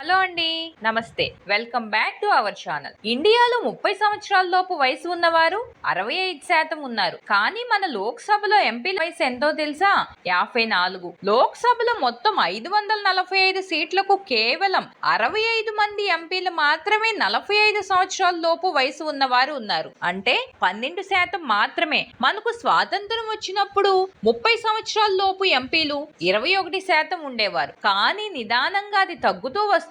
Hello అండి, నమస్తే. Welcome back to our channel. ఇండియాలో 30 సంవత్సరాల లోపు వయసు ఉన్నవారు 65% ఉన్నారు. కానీ మన లోక్సభలో ఎంపీల వయసు ఎంతో తెలుసా? 54. లోక్సభలో మొత్తం 545 సీట్లకు కేవలం 65 మంది ఎంపీలు మాత్రమే 45 సంవత్సరాల లోపు వయసు ఉన్నవారు ఉన్నారు. అంటే 12% మాత్రమే. మనకు స్వాతంత్రం వచ్చినప్పుడు 30 సంవత్సరాల లోపు ఎంపీలు 21% ఉండేవారు. కానీ నిదానంగా అది తగ్గుతూ వస్తుంది.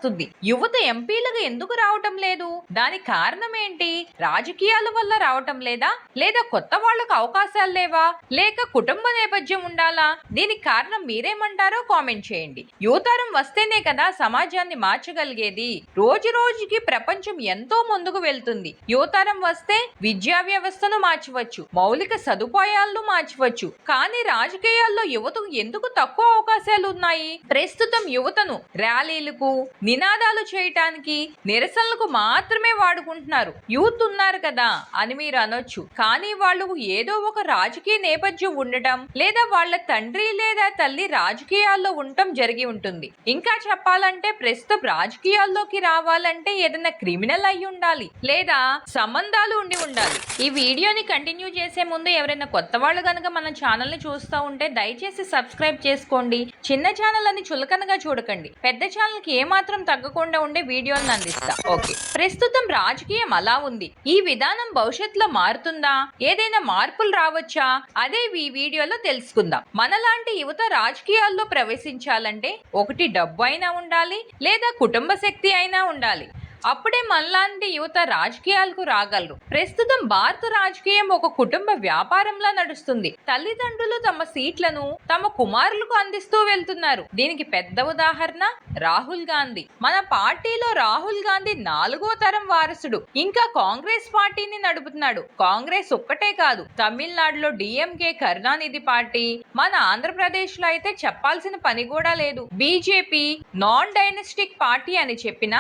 యువత ఎంపీలుగా ఎందుకు రావటం లేదు? దానికి కారణం ఏంటి? రాజకీయాల వల్ల రావటం లేదా? లేదా కొత్త వాళ్లకు అవకాశాలు లేవా? లేక కుటుంబ నేపథ్యం ఉండాలా? దీనికి కారణం మీరేమంటారో కామెంట్ చేయండి. యువతరం వస్తేనే కదా సమాజాన్ని మార్చగలిగేది. రోజు రోజుకి ప్రపంచం ఎంతో ముందుకు వెళ్తుంది. యువతరం వస్తే విద్యా వ్యవస్థను మార్చవచ్చు, మౌలిక సదుపాయాలను మార్చవచ్చు. కానీ రాజకీయాల్లో యువతకు ఎందుకు తక్కువ అవకాశాలు ఉన్నాయి? ప్రస్తుతం యువతను ర్యాలీలకు, నినాదాలు చేయటానికి, నిరసనలకు మాత్రమే వాడుకుంటున్నారు. యూత్ ఉన్నారు కదా అని మీరు అనొచ్చు. కానీ వాళ్ళకు ఏదో ఒక రాజకీయ నేపథ్యం ఉండటం, లేదా వాళ్ళ తండ్రి లేదా తల్లి రాజకీయాల్లో ఉండటం జరిగి ఉంటుంది. ఇంకా చెప్పాలంటే ప్రస్తుతం రాజకీయాల్లోకి రావాలంటే ఏదైనా క్రిమినల్ అయి ఉండాలి, లేదా సంబంధాలు ఉండి ఉండాలి. ఈ వీడియోని కంటిన్యూ చేసే ముందు ఎవరైనా కొత్త వాళ్ళు కనుక మన ఛానల్ ని చూస్తూ ఉంటే దయచేసి సబ్స్క్రైబ్ చేసుకోండి. చిన్న ఛానల్ అని చులకనగా చూడకండి. పెద్ద ఛానల్ కి ఏమాత్రం తగ్గకుండా ఉండే వీడియోలను అందిస్తా. ఓకే, ప్రస్తుతం రాజకీయం అలా ఉంది. ఈ విధానం భవిష్యత్తులో మారుతుందా? ఏదైనా మార్పులు రావచ్చా? అదే ఈ వీడియోలో తెలుసుకుందాం. మనలాంటి యువత రాజకీయాల్లో ప్రవేశించాలంటే ఒకటి డబ్బు అయినా ఉండాలి, లేదా కుటుంబ శక్తి అయినా ఉండాలి. అప్పుడే మనలాంటి యువత రాజకీయాలకు రాగలరు. ప్రస్తుతం భారత రాజకీయం ఒక కుటుంబ వ్యాపారంలా నడుస్తుంది. తల్లిదండ్రులు తమ సీట్లను తమ కుమారులకు అందిస్తూ వెళ్తున్నారు. దీనికి పెద్ద ఉదాహరణ రాహుల్ గాంధీ. మన పార్టీలో రాహుల్ గాంధీ 4వ తరం వారసుడు. ఇంకా కాంగ్రెస్ పార్టీని నడుపుతున్నాడు. కాంగ్రెస్ ఒక్కటే కాదు, తమిళనాడులో డిఎంకే కరుణానిధి పార్టీ, మన ఆంధ్రప్రదేశ్ లో అయితే చెప్పాల్సిన పని కూడా లేదు. బీజేపీ నాన్ డైనస్టిక్ పార్టీ అని చెప్పిన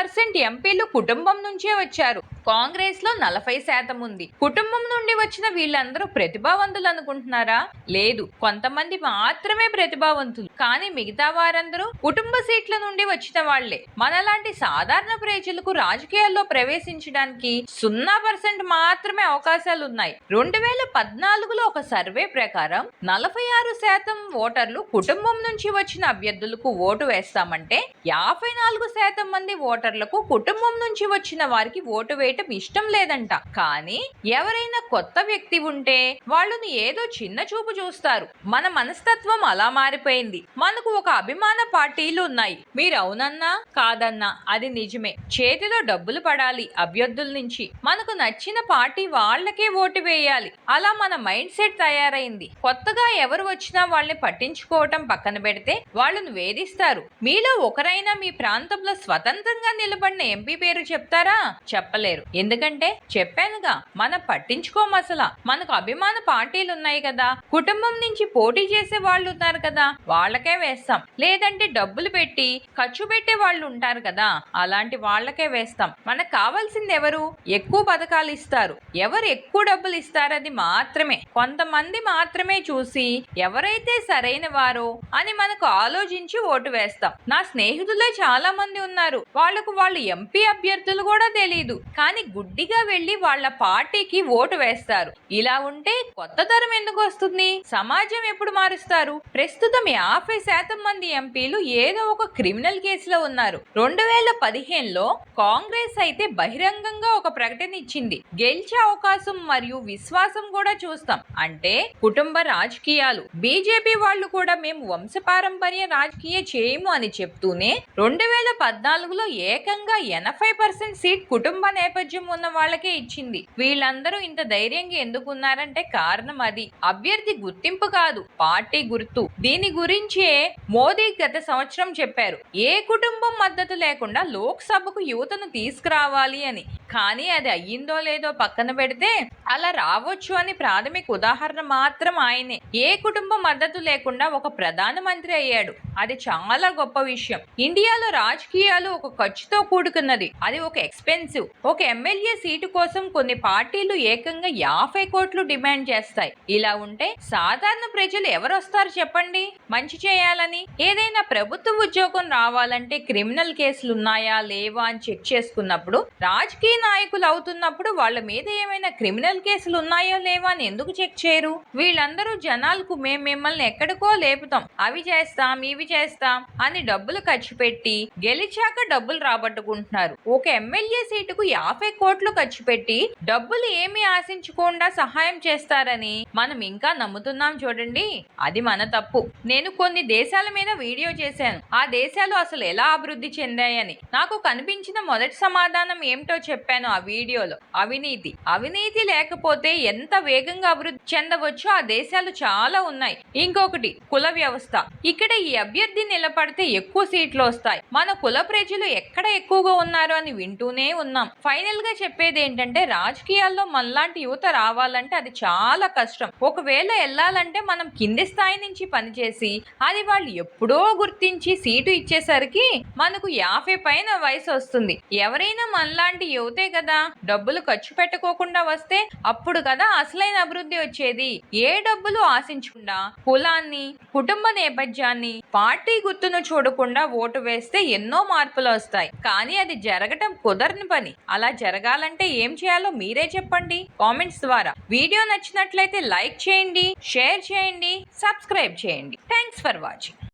15% ఎంపీలు కుటుంబం నుంచే వచ్చారు. కాంగ్రెస్ లో 40% ఉంది. కుటుంబం నుండి వచ్చిన వీళ్ళందరూ ప్రతిభావంతులు అనుకుంటున్నారా? లేదు, కొంతమంది మాత్రమే ప్రతిభావంతులు. కానీ మిగతా వారందరూ కుటుంబ సీట్ల నుండి వచ్చిన వాళ్లే. మనలాంటి సాధారణ ప్రజలకు రాజకీయాల్లో ప్రవేశించడానికి 0% మాత్రమే అవకాశాలు ఉన్నాయి. 2014లో ఒక సర్వే ప్రకారం 46% ఓటర్లు కుటుంబం నుంచి వచ్చిన అభ్యర్థులకు ఓటు వేస్తామంటే 54% మంది ఓటర్లకు కుటుంబం నుంచి వచ్చిన వారికి ఓటు వేయటం ఇష్టం లేదంట. కానీ ఎవరైనా కొత్త వ్యక్తి ఉంటే వాళ్ళని ఏదో చిన్న చూపు చూస్తారు. మన మనస్తత్వం అలా మారిపోయింది. మనకు ఒక అభిమాన పార్టీలు ఉన్నాయి. మీరు అవునన్నా కాదన్నా అది నిజమే. చేతిలో డబ్బులు పడాలి అభ్యర్థుల నుంచి. మనకు నచ్చిన పార్టీ వాళ్ళకే ఓటు వేయాలి. అలా మన మైండ్ సెట్ తయారైంది. కొత్తగా ఎవరు వచ్చినా వాళ్ళని పట్టించుకోవటం పక్కన పెడితే వాళ్ళను వేధిస్తారు. మీలో ఒకరైనా మీ ప్రాంతంలో స్వతంత్రంగా నిలబడిన ఎంపీ పేరు చెప్తారా? చెప్పలేరు. ఎందుకంటే చెప్పానుగా, మనం పట్టించుకోమసలా. మనకు అభిమాన పార్టీలు ఉన్నాయి కదా, కుటుంబం నుంచి పోటీ చేసే వాళ్ళు ఉన్నారు కదా, వాళ్ళకే వేస్తాం. లేదంటే డబ్బులు పెట్టి ఖర్చు పెట్టే వాళ్ళు ఉంటారు కదా, అలాంటి వాళ్ళకే వేస్తాం. మనకు కావాల్సింది ఎవరు? ఎక్కువ పథకాలు ఇస్తారు, ఎవరు ఎక్కువ డబ్బులు ఇస్తారది మాత్రమే. కొంతమంది మాత్రమే చూసి ఎవరైతే సరైన వారో అని మనకు ఆలోచించి ఓటు వేస్తాం. నా స్నేహితులే చాలా మంది ఉన్నారు. వాళ్లకు వాళ్ళు ఎంపీ అభ్యర్థులు కూడా తెలియదు, కానీ గుడ్డిగా వెళ్లి వాళ్ళ పార్టీకి ఓటు వేస్తారు. ఇలా ఉంటే కొత్త తరం ఎందుకు వస్తుంది? సమాజం ఎప్పుడు మారుస్తారు? ప్రస్తుతం 50% మంది ఎంపీలు ఏదో ఒక క్రిమినల్ కేసులో ఉన్నారు. 2015లో కాంగ్రెస్ అయితే బహిరంగంగా ఒక ప్రకటన ఇచ్చింది. గెలిచే అవకాశం మరియు విశ్వాసం కూడా చూస్తాం. అంటే కుటుంబ రాజకీయాలు. బీజేపీ వాళ్ళు కూడా మేము వంశపారంపర్య రాజకీయ చేయము అని చెప్తూనే 2014లో ఏకంగా 80% సీట్ కుటుంబ నేపథ్యం ఉన్న వాళ్ళకే ఇచ్చింది. వీళ్ళందరూ ఇంత ధైర్యంగా ఎందుకున్నారంటే కారణం అది. అభ్యర్థి గుర్తింపు కాదు, పార్టీ గుర్తు. దీని గురించే మోదీ గత సంవత్సరం చెప్పారు, ఏ కుటుంబం మద్దతు లేకుండా లోక్సభకు యువతను తీసుకురావాలి అని. కానీ అది అయ్యిందో లేదో పక్కన పెడితే అలా రావచ్చు అని ప్రాథమిక ఉదాహరణ మాత్రం ఆయనే. ఏ కుటుంబ మద్దతు లేకుండా ఒక ప్రధానమంత్రి అయ్యాడు. అది చాలా గొప్ప విషయం. ఇండియాలో రాజకీయాలు ఒక ఖర్చుతో ఖర్చుతో కూడుకున్నది. అది ఒక ఎక్స్పెన్సివ్. ఒక ఎమ్మెల్యే సీటు కోసం కొన్ని పార్టీలు ఏకంగా 50 కోట్లు డిమాండ్ చేస్తాయి. ఇలా ఉంటే సాధారణ ప్రజలు ఎవరొస్తారు చెప్పండి మంచి చేయాలని? ఏదైనా ప్రభుత్వ ఉద్యోగం రావాలంటే క్రిమినల్ కేసులు ఉన్నాయా లేవా అని చెక్ చేసుకున్నప్పుడు, రాజకీయ నాయకులు అవుతున్నప్పుడు వాళ్ళ మీద ఏమైనా క్రిమినల్ కేసులు ఉన్నాయో లేవా అని ఎందుకు చెక్ చేయరు? వీళ్ళందరూ జనాలకు మేము మిమ్మల్ని ఎక్కడికో లేపుతాం, అవి చేస్తాం ఇవి చేస్తాం అని డబ్బులు ఖర్చు పెట్టి గెలిచాక డబ్బులు రాబట్టుకుంటున్నారు. ఒక ఎమ్మెల్యే సీటుకు 50 కోట్లు ఖర్చు పెట్టి డబ్బులు ఏమీ ఆశించకుండా సహాయం చేస్తారని మనం ఇంకా నమ్ముతున్నాం చూడండి. అది మన తప్పు. నేను కొన్ని దేశాల మీద వీడియో చేశాను. ఆ దేశాలు అసలు ఎలా అభివృద్ధి చెందాయని. నాకు కనిపించిన మొదటి సమాధానం ఏమిటో చెప్పాను ఆ వీడియోలో. అవినీతి. అవినీతి లేకపోతే ఎంత వేగంగా అభివృద్ధి చెందవచ్చో ఆ దేశాలు చాలా ఉన్నాయి. ఇంకొకటి కుల వ్యవస్థ. ఇక్కడ ఈ అభ్యర్థి నిలబడితే ఎక్కువ సీట్లు వస్తాయి. మన కుల ప్రజలు ఎక్కడ ఎక్కువగా ఉన్నారు అని వింటూనే ఉన్నాం. ఫైనల్ గా చెప్పేది ఏంటంటే, రాజకీయాల్లో మనలాంటి యువత రావాలంటే అది చాలా కష్టం. ఒకవేళ వెళ్ళాలంటే మనం కింది స్థాయి నుంచి పనిచేసి అది వాళ్ళు ఎప్పుడో గుర్తించి సీటు ఇచ్చేసరికి మనకు 50 పైన వయసు వస్తుంది. ఎవరైనా మనలాంటి యువతే కదా డబ్బులు ఖర్చు పెట్టుకోకుండా వస్తే అప్పుడు కదా అసలైన అభివృద్ధి వచ్చేది. ఏ డబ్బులు ఆశించకుండా కులాన్ని, కుటుంబ నేపథ్యాన్ని, పార్టీ గుర్తును చూడకుండా ఓటు వేస్తే ఎన్నో మార్పులు వస్తాయి. కానీ అది జరగటం కుదరని పని. అలా జరగాలంటే ఏం చేయాలో మీరే చెప్పండి కామెంట్స్ ద్వారా. వీడియో నచ్చినట్లయితే లైక్ చేయండి, షేర్ చేయండి, సబ్స్క్రైబ్ చేయండి. Thanks for watching.